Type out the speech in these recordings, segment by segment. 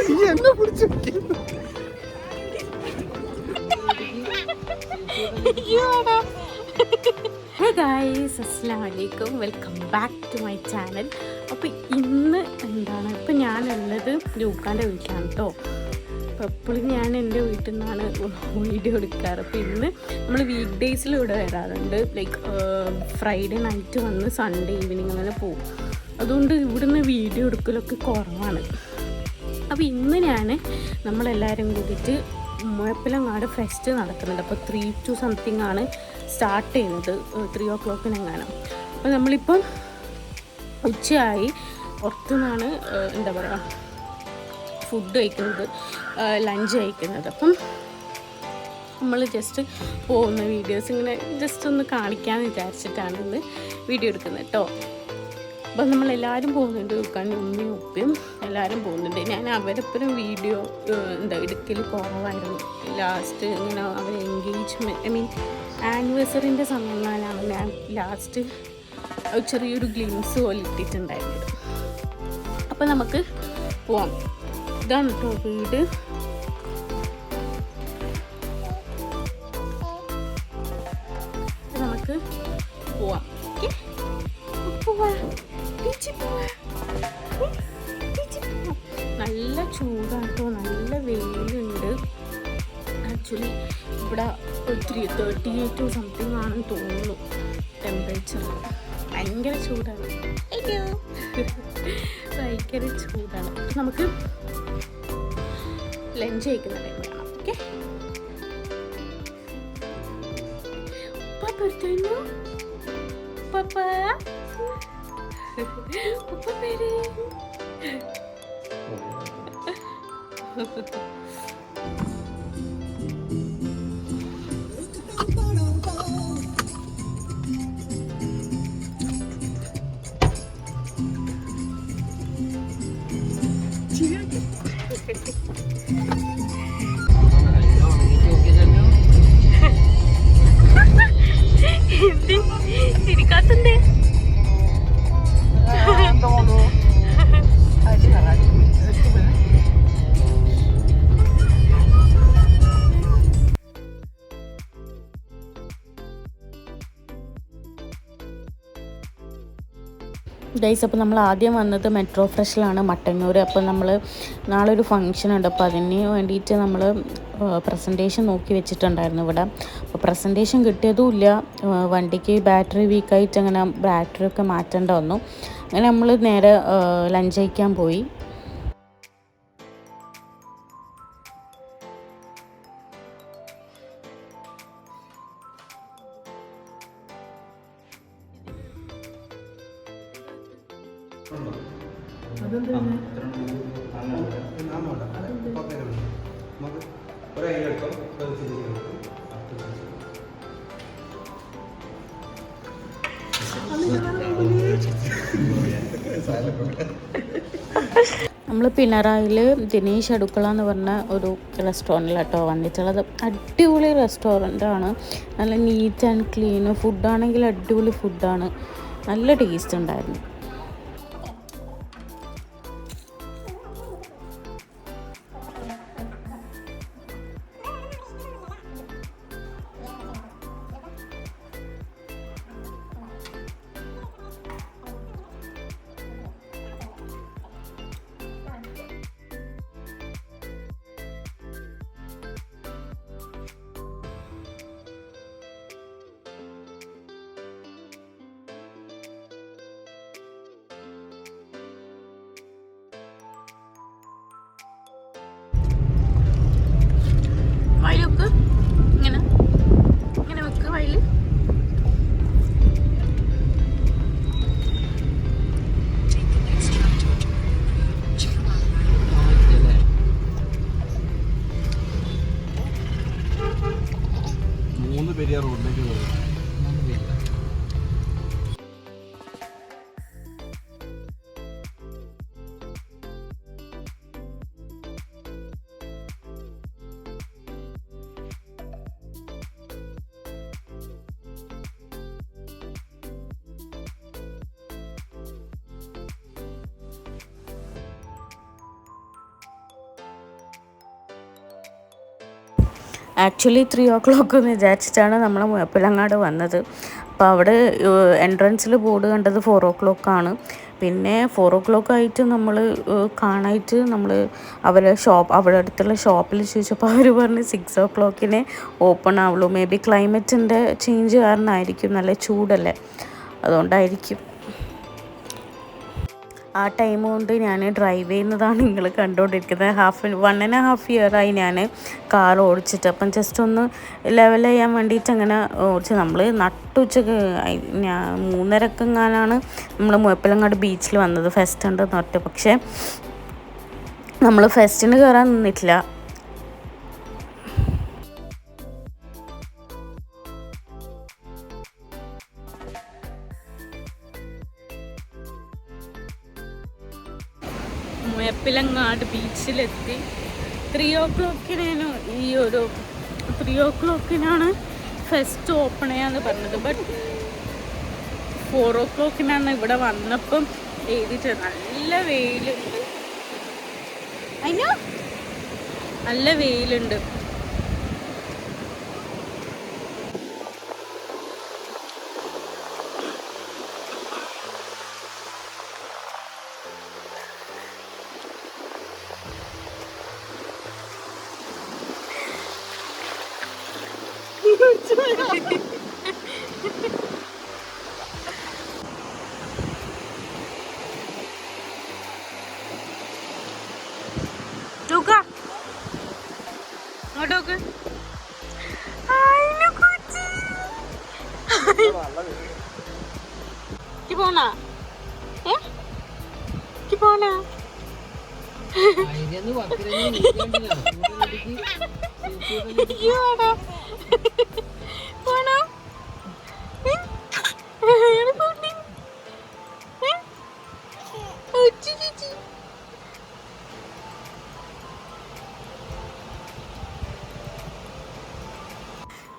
ഹേ guys, അസ്സലാമു അലൈക്കും, welcome back to my channel. അപ്പോൾ ഇന്ന് എന്താണ്, ഇപ്പം ഞാനുള്ളത് ലൂക്കാൻ്റെ വീട്ടിലാണ് കേട്ടോ. അപ്പോൾ എപ്പോഴും ഞാൻ എൻ്റെ വീട്ടിൽ നിന്നാണ് വീഡിയോ എടുക്കാറ്. അപ്പോൾ ഇന്ന് നമ്മൾ വീക്ക് ഡേയ്സിൽ ഇവിടെ വരാറുണ്ട്. ലൈക്ക് ഫ്രൈഡേ നൈറ്റ് വന്ന് സൺഡേ ഈവനിങ് അങ്ങനെ പോകും. അതുകൊണ്ട് ഇവിടുന്ന് വീഡിയോ എടുക്കലൊക്കെ കുറവാണ്. അപ്പോൾ ഇന്ന് നമ്മളെല്ലാവരും കൂടിയിട്ട് മുഴപ്പിലങ്ങാട് ഫെസ്റ്റ് നടക്കുന്നുണ്ട്. അപ്പോൾ 3 to something ആണ് സ്റ്റാർട്ട് ചെയ്യുന്നത്, 3 o'clock അപ്പോൾ നമ്മളിപ്പം ഉച്ചയായി പുറത്തുനിന്നാണ് എന്താ പറയുക ഫുഡ് കഴിക്കുന്നത്, ലഞ്ച് കഴിക്കുന്നത്. അപ്പം നമ്മൾ ജസ്റ്റ് പോകുന്ന വീഡിയോസ് ഇങ്ങനെ ജസ്റ്റ് ഒന്ന് കാണിക്കാമെന്ന് വിചാരിച്ചിട്ടാണ് ഇന്ന് വീഡിയോ എടുക്കുന്നത് കേട്ടോ. അപ്പം നമ്മളെല്ലാവരും പോകുന്നുണ്ട്, വെക്കാൻ ഉമ്മയും ഉപ്പയും എല്ലാവരും പോകുന്നുണ്ട്. ഞാൻ അവരെപ്പോഴും വീഡിയോ എടുക്കൽ കുറവായിരുന്നു. ലാസ്റ്റ് ഇങ്ങനെ അവർ എൻഗേജ്മെൻറ്റ് ആനിവേഴ്സറിൻ്റെ സമയങ്ങളിലാണ് ഞാൻ ലാസ്റ്റ് ചെറിയൊരു ഗ്ലിംസ് പോലെ ഇട്ടിട്ടുണ്ടായിരുന്നത്. അപ്പം നമുക്ക് പോവാം. ഇതാണ് കേട്ടോ വീട്. നമുക്ക് പോവാം. നല്ല ചൂടാട്ടോ, നല്ല വെയിലുണ്ട്. ആക്ച്വലി ഇവിടെ 38 to something ആണെന്ന് തോന്നുന്നു ടെമ്പറേച്ചർ. ഭയങ്കര ചൂടാണ്, ഭയങ്കര ചൂടാണ്. നമുക്ക് ലഞ്ച് കഴിക്കുന്ന ടൈം കാണാം. ഓക്കെ, പപ്പ പേര് ഇരിക്കാത്തണ്ടേ? ഗൈസ്, അപ്പോൾ നമ്മൾ ആദ്യം വന്നത് മെട്രോ ഫ്രഷിലാണ്, മട്ടന്നൂർ. അപ്പോൾ നമ്മൾ നാളെ ഒരു ഫംഗ്ഷൻ ഉണ്ട്, അപ്പോൾ അതിന് വേണ്ടിയിട്ട് നമ്മൾ പ്രസൻറ്റേഷൻ നോക്കി വെച്ചിട്ടുണ്ടായിരുന്നു ഇവിടെ. അപ്പോൾ പ്രസൻറ്റേഷൻ കിട്ടിയതുമില്ല, വണ്ടിക്ക് ബാറ്ററി വീക്കായിട്ട് അങ്ങനെ ബാറ്ററി ഒക്കെ മാറ്റേണ്ട വന്നു. അങ്ങനെ നമ്മൾ നേരെ ലഞ്ച് കഴിക്കാൻ പോയി. നമ്മൾ പിണറായിൽ ദിനേശ് അടുക്കള എന്ന് പറഞ്ഞ ഒരു റെസ്റ്റോറൻറ്റിലാട്ടോ വന്നിട്ടുള്ളത്. അടിപൊളി റെസ്റ്റോറൻ്റാണ്, നല്ല നീറ്റ് ആൻഡ് ക്ലീൻ. ഫുഡാണെങ്കിൽ അടിപൊളി ഫുഡാണ്, നല്ല ടേസ്റ്റ് ഉണ്ടായിരുന്നു. ആക്ച്വലി 3 o'clock എന്ന് വിചാരിച്ചിട്ടാണ് നമ്മൾ മുഴപ്പിലങ്ങാട് വന്നത്. അപ്പോൾ അവിടെ എൻട്രൻസിൽ ബോർഡ് കണ്ടത് 4 o'clock ആണ്. പിന്നെ 4 o'clock ആയിട്ട് നമ്മൾ കാണാനായിട്ട് നമ്മൾ അവിടെ അടുത്തുള്ള ഷോപ്പിൽ ചോദിച്ചപ്പോൾ അവർ പറഞ്ഞ് 6 o'clock ഓപ്പൺ ആവുള്ളൂ. മേ ബി ക്ലൈമറ്റിൻ്റെ ചേഞ്ച് കാരണമായിരിക്കും, നല്ല ചൂടല്ലേ, അതുകൊണ്ടായിരിക്കും. ആ ടൈം കൊണ്ട് ഞാൻ ഡ്രൈവ് ചെയ്യുന്നതാണ് നിങ്ങൾ കണ്ടുകൊണ്ടിരിക്കുന്നത്. 1.5 year ഞാൻ കാർ ഓടിച്ചിട്ട്. അപ്പം ജസ്റ്റ് ഒന്ന് ലെവൽ ചെയ്യാൻ വേണ്ടിയിട്ട് അങ്ങനെ ഓടിച്ച്. നമ്മൾ നട്ടുച്ചക്ക് 3:30 നമ്മൾ മുഴപ്പിലങ്ങാട് ബീച്ചിൽ വന്നത്, ഫെസ്റ്റ് ഉണ്ടെന്ന് പറഞ്ഞിട്ട്. പക്ഷേ നമ്മൾ ഫെസ്റ്റിന് കയറാൻ നിന്നിട്ടില്ല. മുഴപ്പിലങ്ങാട് ബീച്ചിലെത്തി. 3 o'clock ഈ ഒരു 3 o'clock ഫെസ്റ്റ് ഓപ്പൺ ചെയ്യാന്ന് പറഞ്ഞത്. ബട്ട് 4 o'clock ഇവിടെ വന്നപ്പം എഴുതിയിട്ട് നല്ല വെയിലുണ്ട്. അതിന് നല്ല വെയിലുണ്ട്.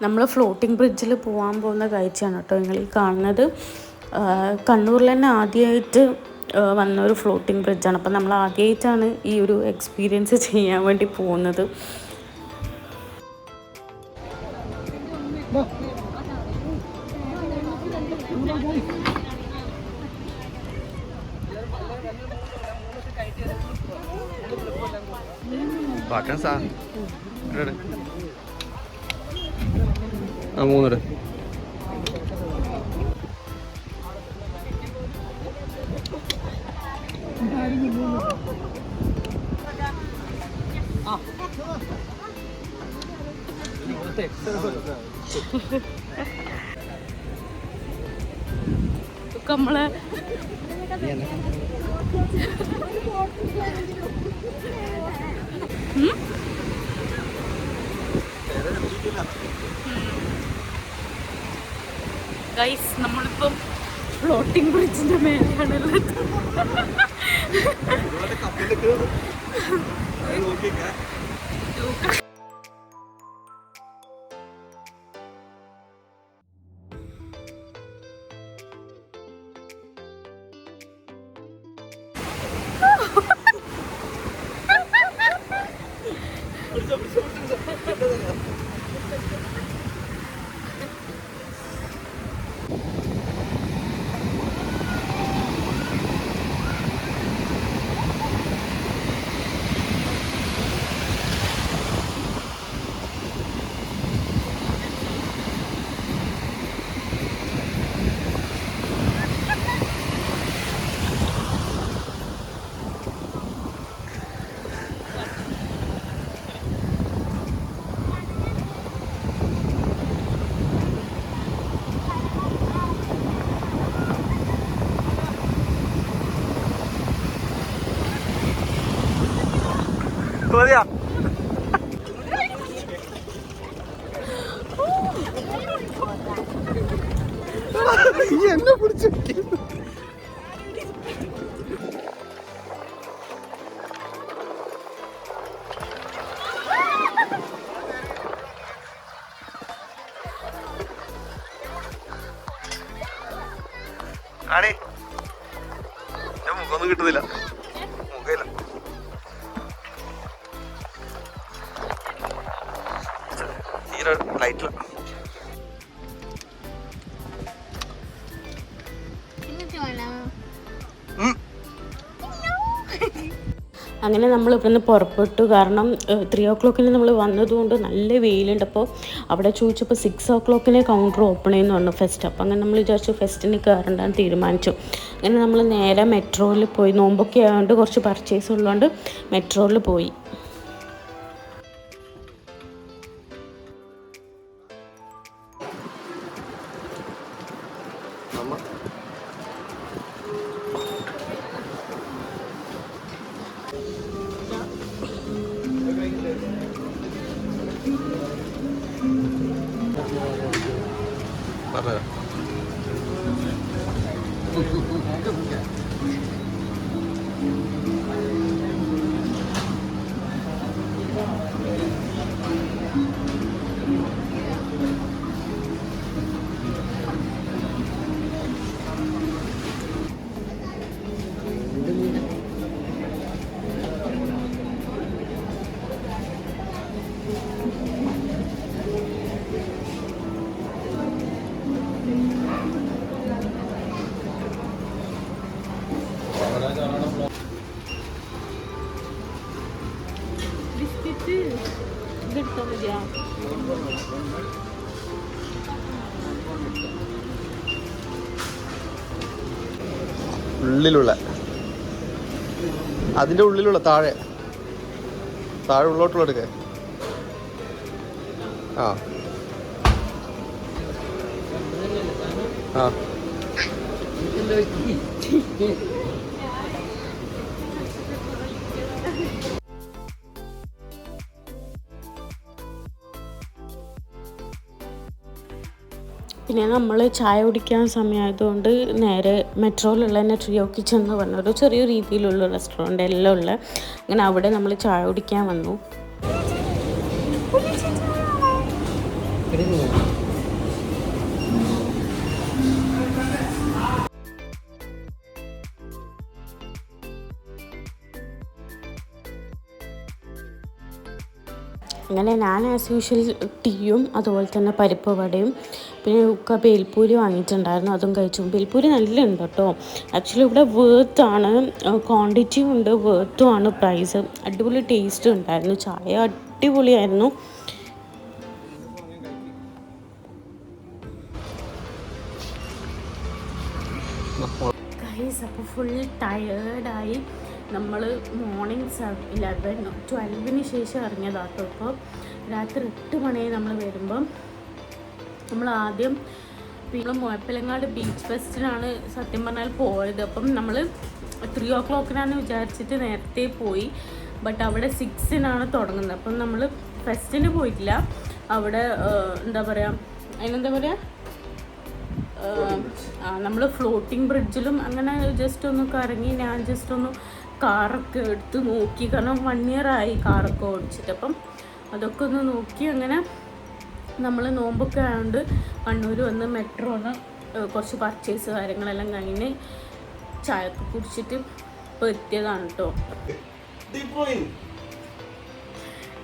നമ്മൾ ഫ്ലോട്ടിംഗ് ബ്രിഡ്ജിൽ പോകാൻ പോകുന്ന കാഴ്ചയാണ് കേട്ടോ നിങ്ങൾ ഈ കാണുന്നത്. കണ്ണൂരിൽ തന്നെ ആദ്യമായിട്ട് വന്നൊരു ഫ്ലോട്ടിംഗ് ബ്രിഡ്ജാണ്. അപ്പം നമ്മൾ ആദ്യമായിട്ടാണ് ഈ ഒരു എക്സ്പീരിയൻസ് ചെയ്യാൻ വേണ്ടി പോകുന്നത്. മൂന്നര നമ്മളെ ഗൈസ് നമ്മളിപ്പം ഫ്ലോട്ടിംഗ് ബ്രിഡ്ജിന്റെ മേലെയാണുള്ളത്. എന്നെ പിടിച്ചു ആണേ മുഖമൊന്നും കിട്ടുന്നില്ല. മുഖയില്ല. ഡയറ്റില. അങ്ങനെ നമ്മൾ ഇവിടുന്ന് പുറപ്പെട്ടു. കാരണം 3 o'clock നമ്മൾ വന്നതുകൊണ്ട് നല്ല വെയിലുണ്ട്. അപ്പോൾ അവിടെ ചോദിച്ചപ്പോൾ 6 o'clock കൗണ്ടർ ഓപ്പൺ ചെയ്യുന്നു പറഞ്ഞു ഫെസ്റ്റ്. അപ്പോൾ അങ്ങനെ നമ്മൾ വിചാരിച്ചു ഫെസ്റ്റിന് കയറണ്ടാന്ന് തീരുമാനിച്ചു. അങ്ങനെ നമ്മൾ നേരെ മെട്രോയിൽ പോയി. നോമ്പൊക്കെ ആയതുകൊണ്ട് കുറച്ച് പർച്ചേസ് ഉള്ളതുകൊണ്ട് മെട്രോയിൽ പോയി. ഉള്ളിലുള്ള അതിൻ്റെ ഉള്ളിലുള്ള താഴെ ഉള്ളോട്ടുള്ള എടുക്കേ. ആ ആ പിന്നെ നമ്മൾ ചായ കുടിക്കാൻ സമയമായതുകൊണ്ട് നേരെ മെട്രോയിലുള്ള തന്നെ ട്രിയോ കിച്ചൺ എന്ന് പറഞ്ഞൊരു ചെറിയ രീതിയിലുള്ള റെസ്റ്റോറൻറ്റ് എല്ലാം ഉള്ള. അങ്ങനെ അവിടെ നമ്മൾ ചായ കുടിക്കാൻ വന്നു. അങ്ങനെ ഞാൻ ആസ് യൂഷ്വൽ ടീയും അതുപോലെ തന്നെ പരിപ്പ് വടയും പിന്നെ ഉക്ക ബേൽപൂരി വാങ്ങിയിട്ടുണ്ടായിരുന്നു, അതും കഴിച്ചു. ബേൽപൂരി നല്ല ഉണ്ട് കേട്ടോ. ആക്ച്വലി ഇവിടെ വേർത്താണ്, ക്വാണ്ടിറ്റിയും ഉണ്ട്, വേർത്തും ആണ് പ്രൈസ്. അടിപൊളി ടേസ്റ്റ് ഉണ്ടായിരുന്നു. ചായ അടിപൊളിയായിരുന്നു. അപ്പോൾ ഫുൾ ടയേർഡായി. നമ്മൾ മോർണിംഗ് 12 ശേഷം ഇറങ്ങിയതാട്ടോ. ഇപ്പോൾ രാത്രി 8 മണിയായി നമ്മൾ വരുമ്പം. നമ്മൾ ആദ്യം മുഴപ്പിലങ്ങാട് ബീച്ച് ഫെസ്റ്റിനാണ് സത്യം പറഞ്ഞാൽ പോയത്. അപ്പം നമ്മൾ 3 o'clock വിചാരിച്ചിട്ട് നേരത്തെ പോയി. ബട്ട് അവിടെ 6 തുടങ്ങുന്നത്. അപ്പം നമ്മൾ ഫെസ്റ്റിന് പോയിട്ടില്ല. അവിടെ എന്താ പറയുക, അതിനെന്താ പറയുക, നമ്മൾ ഫ്ലോട്ടിംഗ് ബ്രിഡ്ജിലും അങ്ങനെ ജസ്റ്റ് ഒന്ന് കറങ്ങി. ഞാൻ ജസ്റ്റ് ഒന്ന് കാറൊക്കെ എടുത്ത് നോക്കി, കാരണം 1 year ആയി കാറൊക്കെ ഓടിച്ചിട്ട്. അപ്പം അതൊക്കെ ഒന്ന് നോക്കി. അങ്ങനെ നമ്മൾ നോമ്പൊക്കെ ആയതുകൊണ്ട് കണ്ണൂർ വന്ന് മെട്രോന്ന് കുറച്ച് പർച്ചേസ് കാര്യങ്ങളെല്ലാം കഴിഞ്ഞ് ചായയൊക്കെ കുടിച്ചിട്ട് ഇപ്പോൾ എത്തിയതാണ് കേട്ടോ.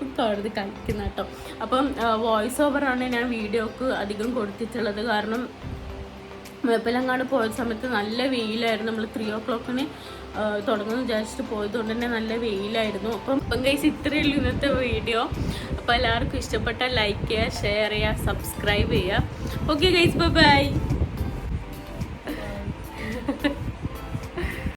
ഇപ്പോൾ അവിടുന്ന് കഴിക്കുന്ന കേട്ടോ. അപ്പം വോയിസ് ഓവറാണ് ഞാൻ വീഡിയോക്ക് അധികം കൊടുത്തിട്ടുള്ളത്. കാരണം മുഴപ്പിലങ്ങാട് പോയ സമയത്ത് നല്ല വെയിലായിരുന്നു. നമ്മൾ 3 o'clock തുടങ്ങുമെന്ന് വിചാരിച്ചിട്ട് പോയതുകൊണ്ട് തന്നെ നല്ല വെയിലായിരുന്നു. അപ്പം ഗൈസ് ഇത്രയേ ഉള്ളൂ ഇന്നത്തെ വീഡിയോ. അപ്പോൾ എല്ലാവർക്കും ഇഷ്ടപ്പെട്ടാൽ ലൈക്ക് ചെയ്യുക, ഷെയർ ചെയ്യുക, സബ്സ്ക്രൈബ് ചെയ്യുക. Okay guys, by.